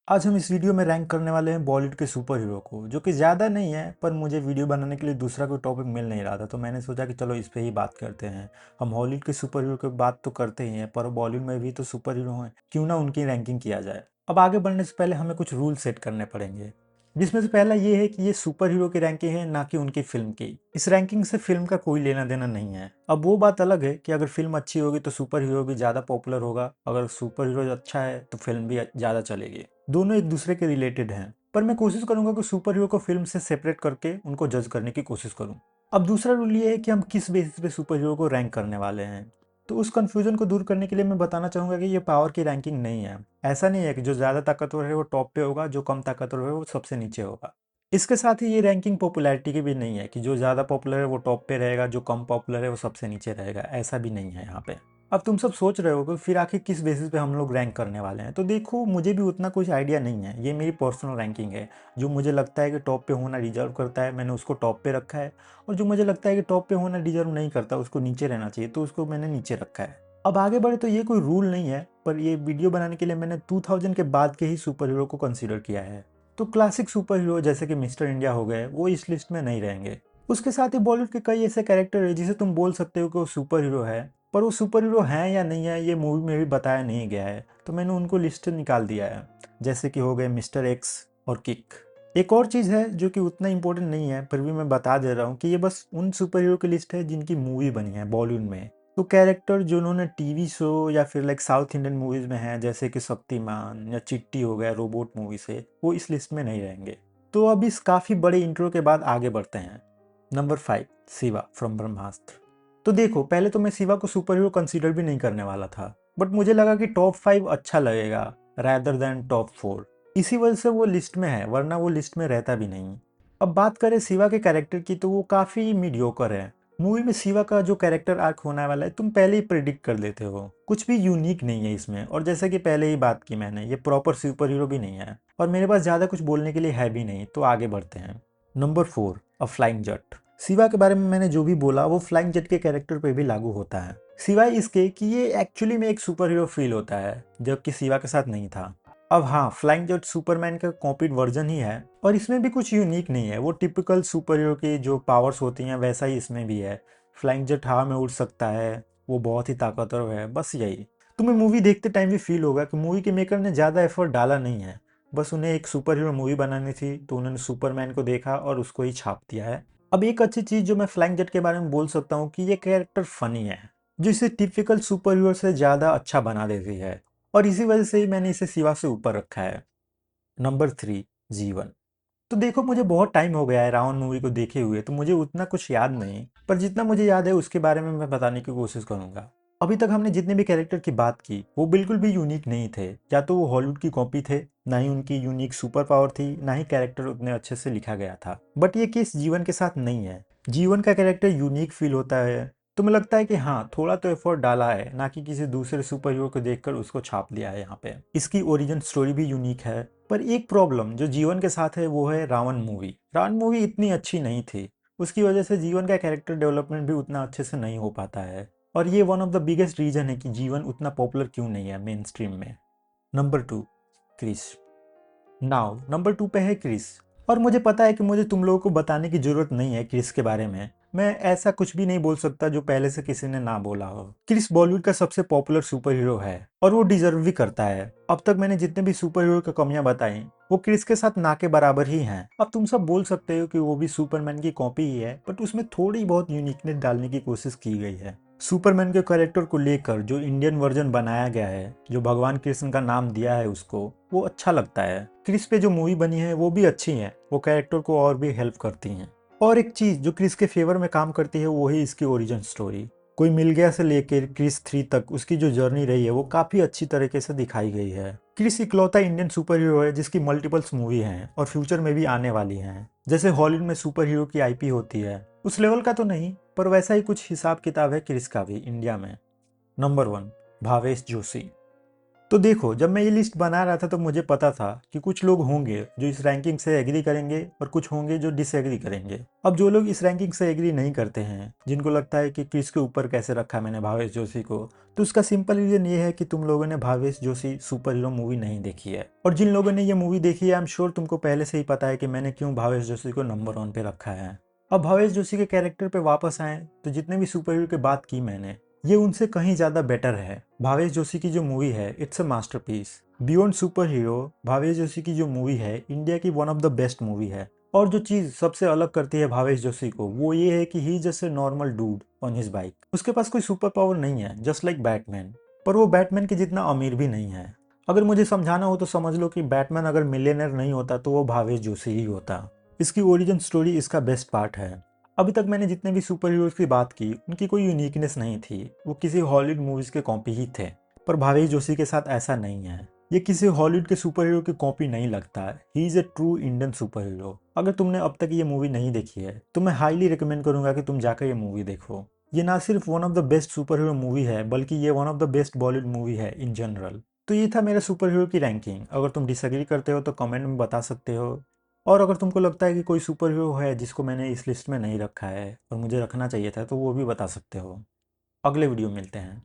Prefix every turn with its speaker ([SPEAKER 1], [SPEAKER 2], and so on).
[SPEAKER 1] आज हम इस वीडियो में रैंक करने वाले हैं बॉलीवुड के सुपर हीरो को, जो कि ज़्यादा नहीं है, पर मुझे वीडियो बनाने के लिए दूसरा कोई टॉपिक मिल नहीं रहा था, तो मैंने सोचा कि चलो इस पे ही बात करते हैं। हम हॉलीवुड के सुपर हीरो की बात तो करते ही हैं, पर बॉलीवुड में भी तो सुपर हीरो हैं, क्यों ना उनकी रैंकिंग किया जाए। अब आगे बढ़ने से पहले हमें कुछ रूल सेट करने पड़ेंगे, जिसमें से पहला ये है कि ये सुपर हीरो की रैंकिंग है, ना कि उनकी फिल्म की। इस रैंकिंग से फिल्म का कोई लेना देना नहीं है। अब वो बात अलग है कि अगर फिल्म अच्छी होगी तो सुपर हीरो भी ज़्यादा पॉपुलर होगा, अगर सुपर हीरो अच्छा है तो फिल्म भी ज़्यादा चलेगी। दोनों एक दूसरे के रिलेटेड हैं, पर मैं कोशिश करूंगा कि सुपर हीरो को फिल्म से सेपरेट करके उनको जज करने की कोशिश करूं। अब दूसरा रूल ये है कि हम किस बेसिस पे सुपर हीरो को रैंक करने वाले हैं। तो उस कंफ्यूजन को दूर करने के लिए मैं बताना चाहूंगा कि ये पावर की रैंकिंग नहीं है। ऐसा नहीं है कि जो ज़्यादा ताकतवर है वो टॉप पे होगा, जो कम ताकतवर है वो सबसे नीचे होगा। इसके साथ ही ये रैंकिंग पॉपुलैरिटी की भी नहीं है कि जो ज़्यादा पॉपुलर है वो टॉप पे रहेगा, जो कम पॉपुलर है वो सबसे नीचे रहेगा। ऐसा भी नहीं है यहाँ पे। अब तुम सब सोच रहे हो कि फिर आखिर किस बेसिस पे हम लोग रैंक करने वाले हैं। तो देखो, मुझे भी उतना कुछ आइडिया नहीं है, ये मेरी पर्सनल रैंकिंग है। जो मुझे लगता है कि टॉप पे होना डिजर्व करता है, मैंने उसको टॉप पे रखा है। और जो मुझे लगता है कि टॉप पे होना डिजर्व नहीं करता, उसको नीचे रहना चाहिए, तो उसको मैंने नीचे रखा है। अब आगे बढ़े तो ये कोई रूल नहीं है, पर ये वीडियो बनाने के लिए मैंने 2000 के बाद के ही सुपर हीरो को कंसिडर किया है। तो क्लासिक सुपर हीरो जैसे कि मिस्टर इंडिया हो गए, वो इस लिस्ट में नहीं रहेंगे। उसके साथ ही बॉलीवुड के कई ऐसे कैरेक्टर है जिसे तुम बोल सकते हो कि वो सुपर हीरो है, पर वो सुपर हीरो हैं या नहीं है ये मूवी में भी बताया नहीं गया है, तो मैंने उनको लिस्ट से निकाल दिया है। जैसे कि हो गए मिस्टर एक्स और किक। एक और चीज़ है जो कि उतना इंपॉर्टेंट नहीं है, पर भी मैं बता दे रहा हूँ कि ये बस उन सुपर हीरो की लिस्ट है जिनकी मूवी बनी है बॉलीवुड में। तो कैरेक्टर जो उन्होंने टीवी शो या फिर लाइक साउथ इंडियन मूवीज में हैं, जैसे कि शक्तिमान या चिट्टी हो गया रोबोट मूवी से, वो इस लिस्ट में नहीं रहेंगे। तो अब इस काफ़ी बड़े इंट्रो के बाद आगे बढ़ते हैं। नंबर 5, शिवा फ्रॉम ब्रह्मास्त्र। तो देखो, पहले तो मैं शिवा को सुपर हीरो कंसीडर भी नहीं करने वाला था, बट मुझे लगा कि टॉप 5 अच्छा लगेगा रैदर देन टॉप 4। इसी वजह से वो लिस्ट में है, वरना वो लिस्ट में रहता भी नहीं। अब बात करें शिवा के कैरेक्टर की, तो वो काफ़ी मीडियोकर है। मूवी में शिवा का जो कैरेक्टर आर्क होने वाला है तुम पहले ही प्रिडिक्ट कर लेते हो, कुछ भी यूनिक नहीं है इसमें। और जैसे कि पहले ही बात की मैंने, ये प्रॉपर सुपर हीरो भी नहीं है, और मेरे पास ज़्यादा कुछ बोलने के लिए है भी नहीं, तो आगे बढ़ते हैं। नंबर 4, अ फ्लाइंग जट। शिवा के बारे में मैंने जो भी बोला वो फ्लाइंग जेट के कैरेक्टर पे भी लागू होता है, सिवाय इसके कि ये एक्चुअली में एक सुपर हीरो फील होता है, जबकि शिवा के साथ नहीं था। अब हाँ, फ्लाइंग जेट सुपरमैन का कॉपीड वर्जन ही है, और इसमें भी कुछ यूनिक नहीं है। वो टिपिकल सुपर हीरो की जो पावर्स होती हैं वैसा ही इसमें भी है। फ्लाइंग जेट हवा में उड़ सकता है, वो बहुत ही ताकतवर है, बस यही। तुम्हें मूवी देखते टाइम भी फील होगा कि मूवी के मेकर ने ज़्यादा एफर्ट डाला नहीं है, बस उन्हें एक सुपर हीरो मूवी बनानी थी, तो उन्होंने सुपरमैन को देखा और उसको ही छाप दिया है। अब एक अच्छी चीज़ जो मैं फ्लाइंग जेट के बारे में बोल सकता हूँ कि ये कैरेक्टर फनी है, जो इसे टिपिकल सुपर हीरो से ज़्यादा अच्छा बना देती है, और इसी वजह से ही मैंने इसे शिवा से ऊपर रखा है। नंबर 3, जीवन। तो देखो, मुझे बहुत टाइम हो गया है रावण मूवी को देखे हुए, तो मुझे उतना कुछ याद नहीं, पर जितना मुझे याद है उसके बारे में मैं बताने की कोशिश करूंगा। अभी तक हमने जितने भी कैरेक्टर की बात की वो बिल्कुल भी यूनिक नहीं थे, या तो वो हॉलीवुड की कॉपी थे, ना ही उनकी यूनिक सुपर पावर थी, ना ही कैरेक्टर उतने अच्छे से लिखा गया था। बट ये केस जीवन के साथ नहीं है। जीवन का कैरेक्टर यूनिक फील होता है, तो मुझे लगता है कि हाँ, थोड़ा तो एफर्ट डाला है, ना कि किसी दूसरे सुपर हीरो को देखकर उसको छाप दिया है यहाँ पे। इसकी ओरिजिन स्टोरी भी यूनिक है। पर एक प्रॉब्लम जो जीवन के साथ है वो है रावण मूवी। रावण मूवी इतनी अच्छी नहीं थी, उसकी वजह से जीवन का कैरेक्टर डेवलपमेंट भी उतना अच्छे से नहीं हो पाता है, और ये one of the biggest reason है कि जीवन उतना पॉपुलर क्यों नहीं है मेन स्ट्रीम में। Number 2, Chris. नाउ नंबर 2 पे है क्रिस। और मुझे पता है कि मुझे तुम लोगों को बताने की जरूरत नहीं है क्रिस के बारे में, मैं ऐसा कुछ भी नहीं बोल सकता जो पहले से किसी ने ना बोला हो। क्रिस बॉलीवुड का सबसे पॉपुलर सुपर हीरो है, और वो डिजर्व भी करता है। अब तक मैंने जितने भी सुपर हीरो की कमियां बताई वो क्रिस के साथ ना के बराबर ही हैं। अब तुम सब बोल सकते हो कि वो भी सुपरमैन की कॉपी ही है, बट उसमें थोड़ी बहुत यूनिकनेस डालने की कोशिश की गई है। सुपरमैन के कैरेक्टर को लेकर जो इंडियन वर्जन बनाया गया है, जो भगवान कृष्ण का नाम दिया है उसको, वो अच्छा लगता है। क्रिस पे जो मूवी बनी है वो भी अच्छी है, वो कैरेक्टर को और भी हेल्प करती हैं। और एक चीज जो क्रिस के फेवर में काम करती है वो है इसकी ओरिजिन स्टोरी। कोई मिल गया से लेकर क्रिस 3 तक उसकी जो जर्नी रही है वो काफी अच्छी तरीके से दिखाई गई है। क्रिस इकलौता इंडियन सुपर हीरो है जिसकी मल्टीपल्स मूवी हैं और फ्यूचर में भी आने वाली हैं। जैसे हॉलीवुड में सुपर हीरो की आईपी होती है, उस लेवल का तो नहीं, पर वैसा ही कुछ हिसाब किताब है क्रिस का भी इंडिया में। नंबर 1, भावेश जोशी। तो देखो, जब मैं ये लिस्ट बना रहा था तो मुझे पता था कि कुछ लोग होंगे जो इस रैंकिंग से एग्री करेंगे और कुछ होंगे जो डिसएग्री करेंगे। अब जो लोग इस रैंकिंग से एग्री नहीं करते हैं, जिनको लगता है कि किसके ऊपर कैसे रखा मैंने भावेश जोशी को, तो उसका सिंपल रीजन ये है कि तुम लोगों ने Bhavesh Joshi super hero movie नहीं देखी है। और जिन लोगों ने ये मूवी देखी है, आई एम श्योर तुमको पहले से ही पता है कि मैंने क्यों भावेश जोशी को नंबर 1 पे रखा है। अब भावेश जोशी के कैरेक्टर पे वापस आए तो जितने भी सुपर हीरो की बात की मैंने, ये उनसे कहीं ज़्यादा बेटर है। भावेश जोशी की जो मूवी है, it's a masterpiece. Beyond super hero, Bhavesh Joshi की जो मूवी है, इंडिया की one of the best movie है। और जो चीज़ सबसे अलग करती है भावेश जोशी को, वो ये है कि he just a normal dude on his bike. उसके पास कोई सुपर पावर नहीं है, जस्ट लाइक बैटमैन। पर वो बैटमैन के जितना अमीर भी नहीं है। अगर मुझे समझाना हो तो समझ लो कि बैटमैन अगर मिलियनर नहीं होता तो वो भावेश जोशी ही होता। इसकी ओरिजिन स्टोरी इसका बेस्ट पार्ट है। अभी तक मैंने जितने भी सुपर हीरोज की बात की, उनकी कोई यूनिकनेस नहीं थी, वो किसी हॉलीवुड मूवीज के कॉपी ही थे। पर भावेश जोशी के साथ ऐसा नहीं है। ये किसी हॉलीवुड के सुपर हीरो की कॉपी नहीं लगता। He is a true Indian super hero. अगर तुमने अब तक ये मूवी नहीं देखी है तो मैं हाईली रिकमेंड करूंगा कि तुम जाकर ये मूवी देखो। ये ना सिर्फ one of the best super hero movie है, बल्कि ये one of the best Bollywood movie है इन जनरल। तो ये था मेरा सुपर हीरो की रैंकिंग। अगर तुम डिसएग्री करते हो तो कमेंट में बता सकते हो। और अगर तुमको लगता है कि कोई सुपर हीरो है जिसको मैंने इस लिस्ट में नहीं रखा है और मुझे रखना चाहिए था, तो वो भी बता सकते हो। अगले वीडियो में मिलते हैं।